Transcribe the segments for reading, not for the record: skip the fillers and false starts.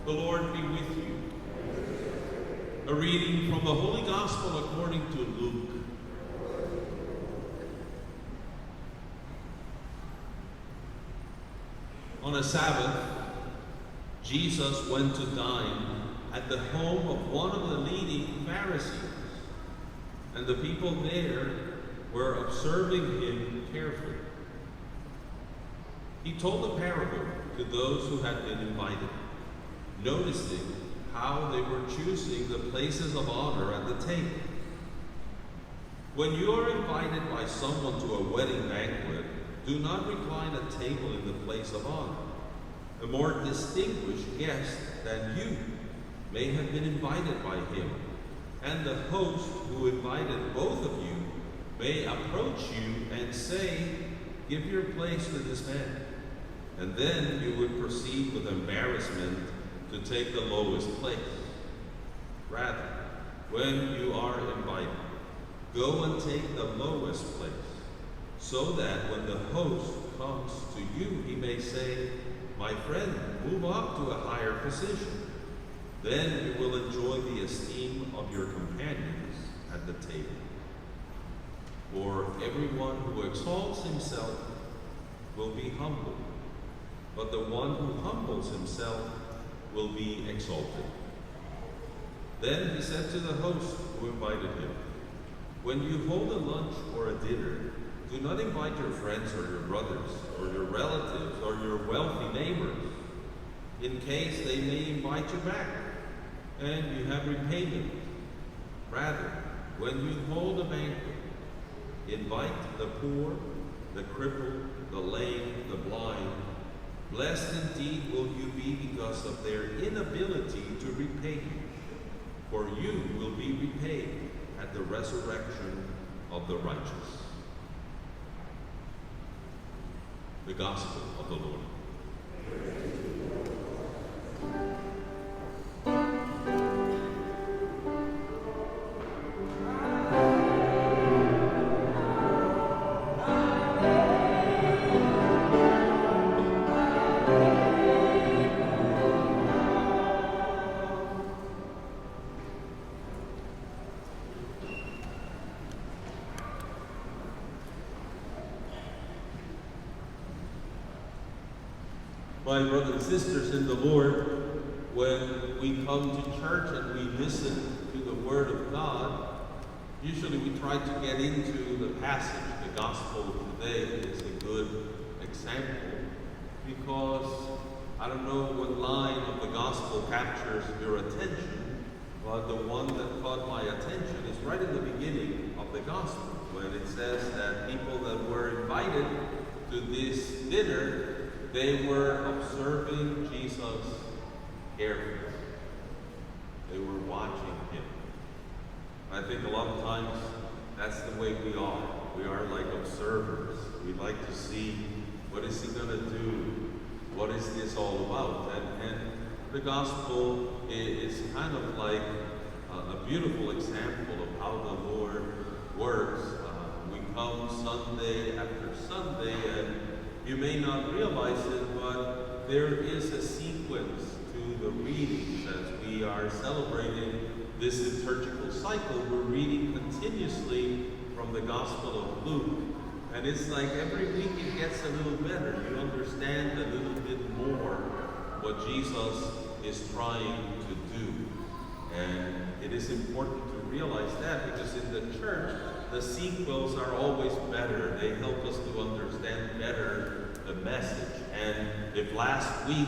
The Lord be with you. A reading from the Holy Gospel according to Luke. On a Sabbath, Jesus went to dine at the home of one of the leading Pharisees, and the people there were observing him carefully. He told a parable to those who had been invited, noticing how they were choosing the places of honor at the table. When you are invited by someone to a wedding banquet, do not recline at table in the place of honor. A more distinguished guest than you may have been invited by him, and the host who invited both of you may approach you and say, "Give your place to this man." And then you would proceed with embarrassment to take the lowest place. Rather, when you are invited, go and take the lowest place, so that when the host comes to you, he may say, "My friend, move up to a higher position." Then you will enjoy the esteem of your companions at the table. For everyone who exalts himself will be humbled, but the one who humbles himself will be exalted. Then he said to the host who invited him, "When you hold a lunch or a dinner, do not invite your friends or your brothers or your relatives or your wealthy neighbors, in case they may invite you back and you have repayment. Rather, when you hold a banquet, invite the poor, the crippled, the lame, the blind. Blessed indeed will you be because of their inability to repay you, for you will be repaid at the resurrection of the righteous." The Gospel of the Lord. My brothers and sisters in the Lord, when we come to church and we listen to the Word of God, usually we try to get into the passage. The Gospel of today is a good example because I don't know what line of the Gospel captures your attention, but the one that caught my attention is right in the beginning of the Gospel, when it says that people that were invited to this dinner, they were observing Jesus carefully. They were watching him. I think a lot of times that's the way we are. We are like observers. We like to see, what is he going to do? What is this all about? And the gospel is kind of like a beautiful example of how the Lord works. We come Sunday after Sunday, and you may not realize it, but there is a sequence to the readings as we are celebrating this liturgical cycle. We're reading continuously from the Gospel of Luke, and it's like every week it gets a little better. You understand a little bit more what Jesus is trying to do. And it is important to realize that, because in the church, the sequels are always better. They help us to understand better the message. And if last week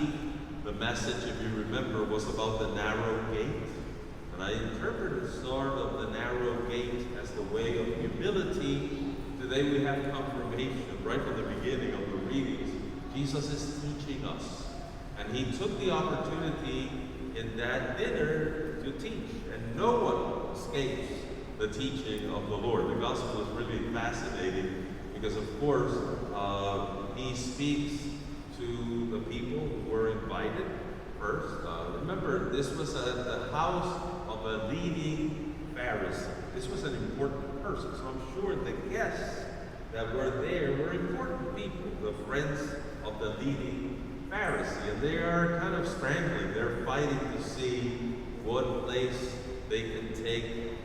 the message, if you remember, was about the narrow gate, and I interpreted sort of the narrow gate as the way of humility, today we have confirmation right from the beginning of the readings. Jesus is teaching us, and he took the opportunity in that dinner to teach, and no one escapes the teaching of the Lord. The gospel is really fascinating because, of course, he speaks to the people who were invited first. Remember, this was at the house of a leading Pharisee. This was an important person, so I'm sure the guests that were there were important people, the friends of the leading Pharisee, and they are kind of scrambling. They're fighting to see what place they can take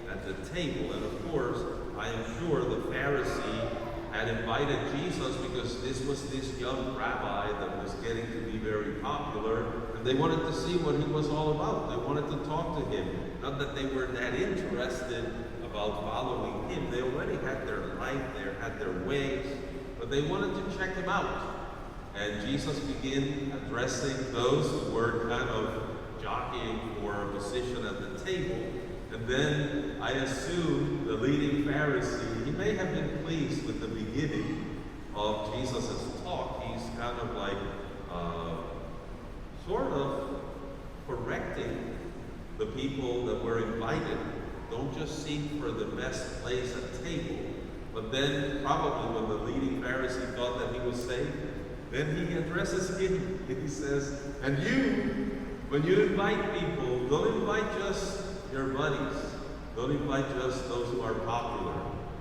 at the table. And of course, I am sure the Pharisee had invited Jesus because this was this young rabbi that was getting to be very popular, and they wanted to see what he was all about. They wanted to talk to him. Not that they were that interested about following him. They already had their life, they had their ways, but they wanted to check him out. And Jesus began addressing those who were kind of jockeying for a position at the table. And then I assume the leading Pharisee, he may have been pleased with the beginning of Jesus' talk. He's kind of like sort of correcting the people that were invited. Don't just seek for the best place at table. But then probably when the leading Pharisee thought that he was safe, then he addresses him. He says, and you, when you invite people, don't invite just your buddies. Don't invite just those who are popular.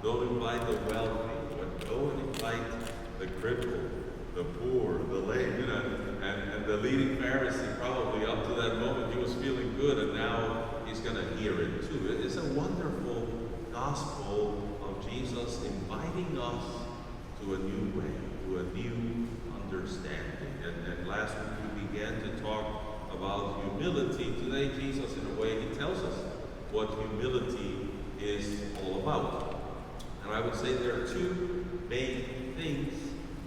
Don't invite the wealthy, but go and invite the crippled, the poor, the lame. You know, and the leading Pharisee probably up to that moment he was feeling good, and now he's going to hear it too. It is a wonderful gospel of Jesus inviting us to a new way, to a new understanding. And last week we began to talk about humility. Today Jesus, in a way, he tells us what humility is all about. And I would say there are two main things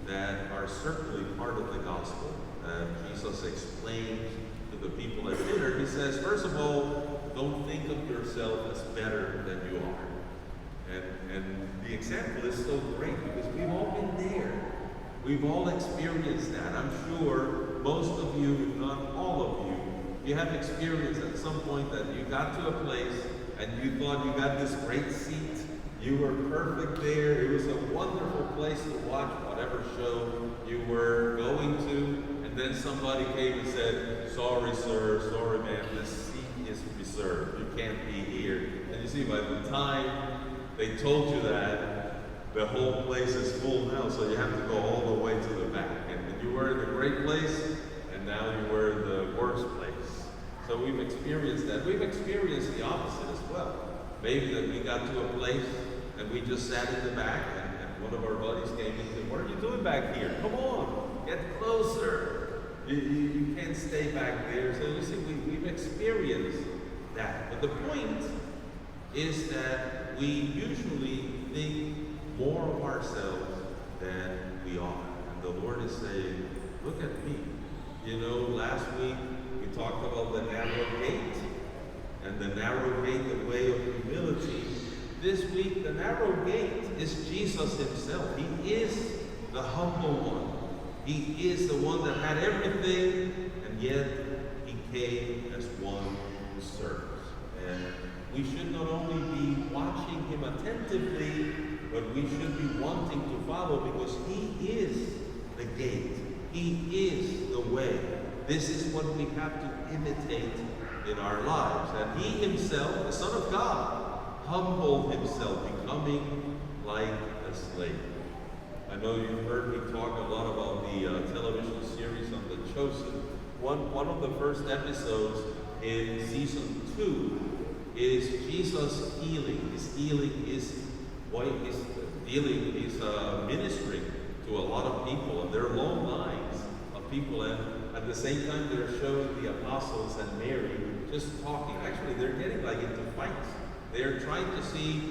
that are certainly part of the gospel that Jesus explains to the people at dinner. He says, first of all, don't think of yourself as better than you are. And the example is so great because we've all been there. We've all experienced that. I'm sure most of you, if not all of you, you have experienced at some point that you got to a place and you thought you got this great seat. You were perfect there. It was a wonderful place to watch whatever show you were going to. And then somebody came and said, sorry, sir, sorry, ma'am, this seat is reserved. You can't be here. And you see, by the time they told you that, the whole place is full now, so you have to go all the way to the back. And you were in the great place, and now you were in the worst place. So we've experienced that. We've experienced the opposite as well. Maybe that we got to a place, and we just sat in the back, and one of our buddies came and said, what are you doing back here? Come on, get closer. You can't stay back there. So you see, we've experienced that. But the point is that we usually think more of ourselves than we are. And the Lord is saying, look at me. You know, last week we talked about the narrow gate. And the narrow gate, the way of humility. This week, the narrow gate is Jesus himself. He is the humble one. He is the one that had everything, and yet he came as one who serves. And we should not only be watching him attentively, but we should be wanting to follow because he is the gate. He is the way. This is what we have to imitate in our lives. And he himself, the Son of God, humbled himself, becoming like a slave. I know you've heard me talk a lot about the television series on The Chosen. One of the first episodes in season 2 is Jesus healing. His healing is he's ministering to a lot of people, and there are long lines of people, and at the same time they're showing the apostles and Mary just talking. Actually, they're getting like into fights. They're trying to see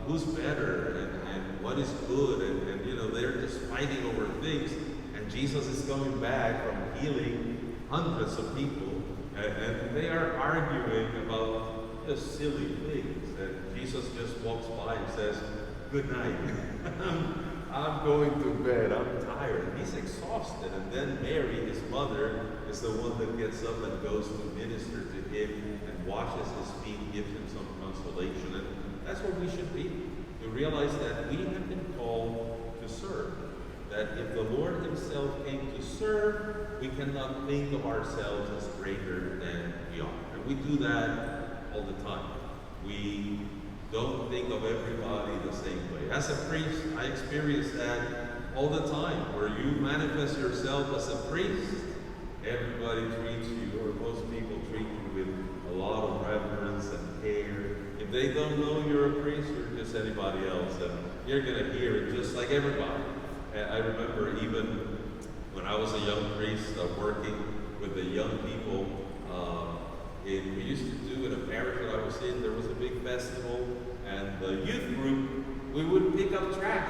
who's better and what is good, and you know, they're just fighting over things. And Jesus is coming back from healing hundreds of people, and they are arguing about just silly things. And Jesus just walks by and says, "Good night. I'm going to bed. I'm tired." He's exhausted. And then Mary, his mother, is the one that gets up and goes to minister to him and washes his feet, gives him some consolation. And that's what we should be. To realize that we have been called to serve. That if the Lord himself came to serve, we cannot think of ourselves as greater than we are. And we do that all the time. We don't think of everybody the same way. As a priest, I experience that all the time. Where you manifest yourself as a priest, everybody treats you, or most don't know you're a priest, you're just anybody else, and you're going to hear it just like everybody. And I remember even when I was a young priest working with the young people, we used to do in a parish that I was in, there was a big festival, and the youth group, we would pick up trash.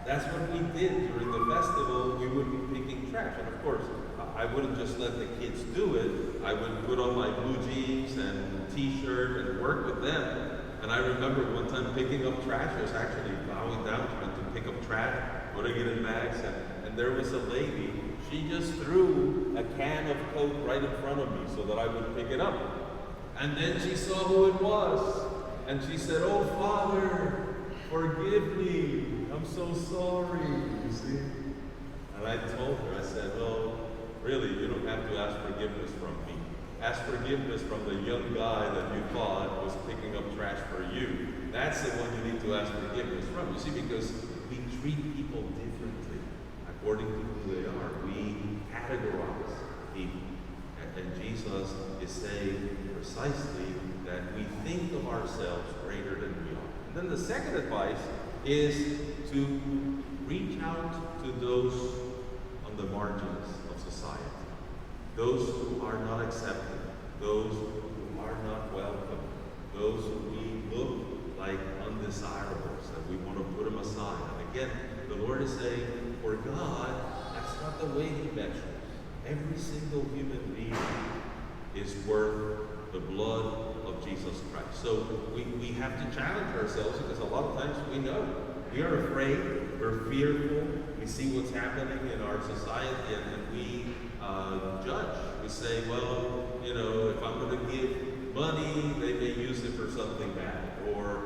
That's what we did during the festival. We would be picking trash. And of course, I wouldn't just let the kids do it. I would put on my blue jeans and t-shirt and work with them. And I remember one time picking up trash. I was actually bowing down trying to pick up trash, putting it in bags. And there was a lady. She just threw a can of Coke right in front of me so that I would pick it up. And then she saw who it was. And she said, "Oh, Father, forgive me. I'm so sorry," you see. And I told her, I said, "Well, really, you don't have to ask forgiveness from me. Ask forgiveness from the young guy that you thought was picking up trash for you. That's the one you need to ask forgiveness from." You see, because we treat people differently according to who they are. We categorize people. And Jesus is saying precisely that we think of ourselves greater than we are. And then the second advice is to reach out to those on the margins of society. Those who are not accepted, those who are not welcome, those who we look like undesirables, that we want to put them aside. And again, the Lord is saying, for God, that's not the way He measures. Every single human being is worth the blood of Jesus Christ. So we have to challenge ourselves, because a lot of times we know. We are afraid, we're fearful, we see what's happening in our society, and we judge. We say, well, you know, if I'm going to give money, they may use it for something bad. Or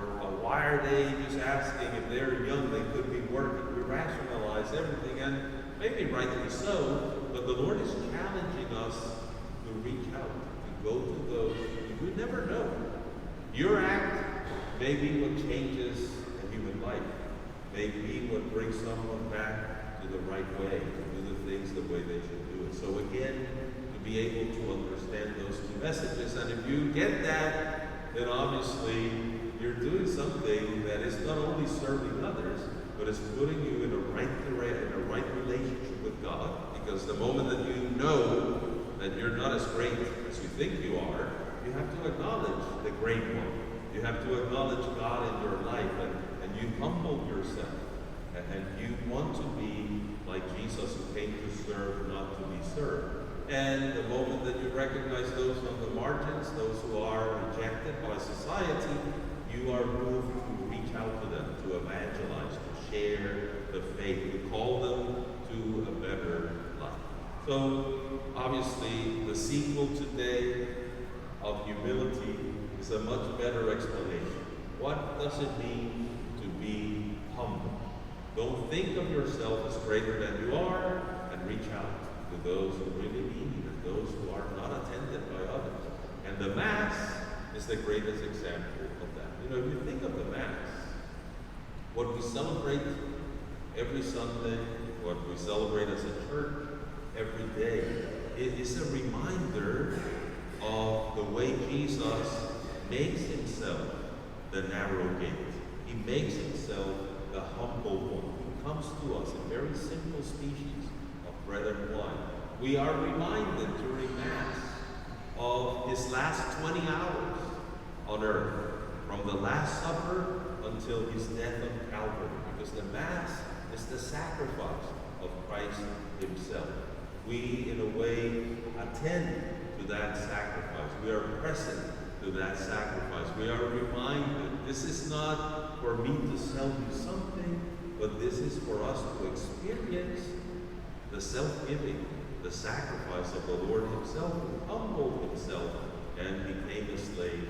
why are they just asking if they're young, they could be working? We rationalize everything, and maybe rightly so, but the Lord is challenging us to reach out, to go to those you never know. Your act may be what changes a human life, may be what brings someone back to the right way, to do the things the way they should do it. So again, to be able to understand those two messages, and if you get that, then obviously you're doing something that is not only serving others, but it's putting you in a right relationship with God. Because the moment that you know that you're not as great as you think you are, you have to acknowledge the great one. You have to acknowledge God in your life, and you humble yourself. And you want to be like Jesus, who came to serve, not to be served. And the moment that you recognize those on the margins, those who are rejected by society, you are moved to reach out to them, to evangelize, to share the faith, to call them to a better life. So, obviously, the sequel today of humility is a much better explanation. What does it mean to be humble? Don't think of yourself as greater than you are, and reach out to those who really need and those who are not attended by others. And the Mass is the greatest example of that. You know, if you think of the Mass, what we celebrate every Sunday, what we celebrate as a church every day, it is a reminder of the way Jesus makes Himself the narrow gate. He makes Himself the humble one. He comes to us in very simple species of bread and wine. We are reminded during Mass of His last 20 hours on earth, from the Last Supper until His death on Calvary, because the Mass is the sacrifice of Christ Himself. We, in a way, attend to that sacrifice. We are present to that sacrifice. We are reminded, this is not for me to sell you something, but this is for us to experience the self-giving, the sacrifice of the Lord Himself, who humbled Himself and became a slave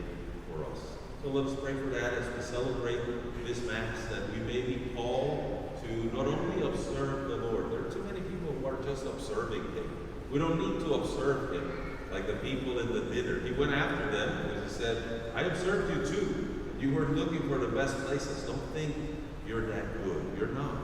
for us. So let us pray for that as we celebrate this Mass, that we may be called to not only observe the Lord. There are too many people who are just observing Him. We don't need to observe Him like the people in the dinner. He went after them because He said, I observed you too. You were looking for the best places. Don't think you're that good. You're not.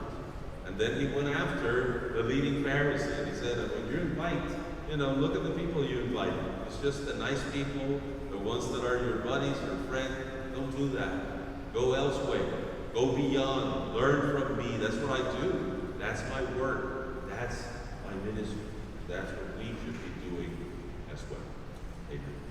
And then He went after the leading Pharisee, and He said, when you invite, look at the people you invite. It's just the nice people, the ones that are your buddies, your friends. don't do that. Go elsewhere. Go beyond. Learn from me. That's what I do. That's my work. That's my ministry. That's what we should be doing as well. Amen.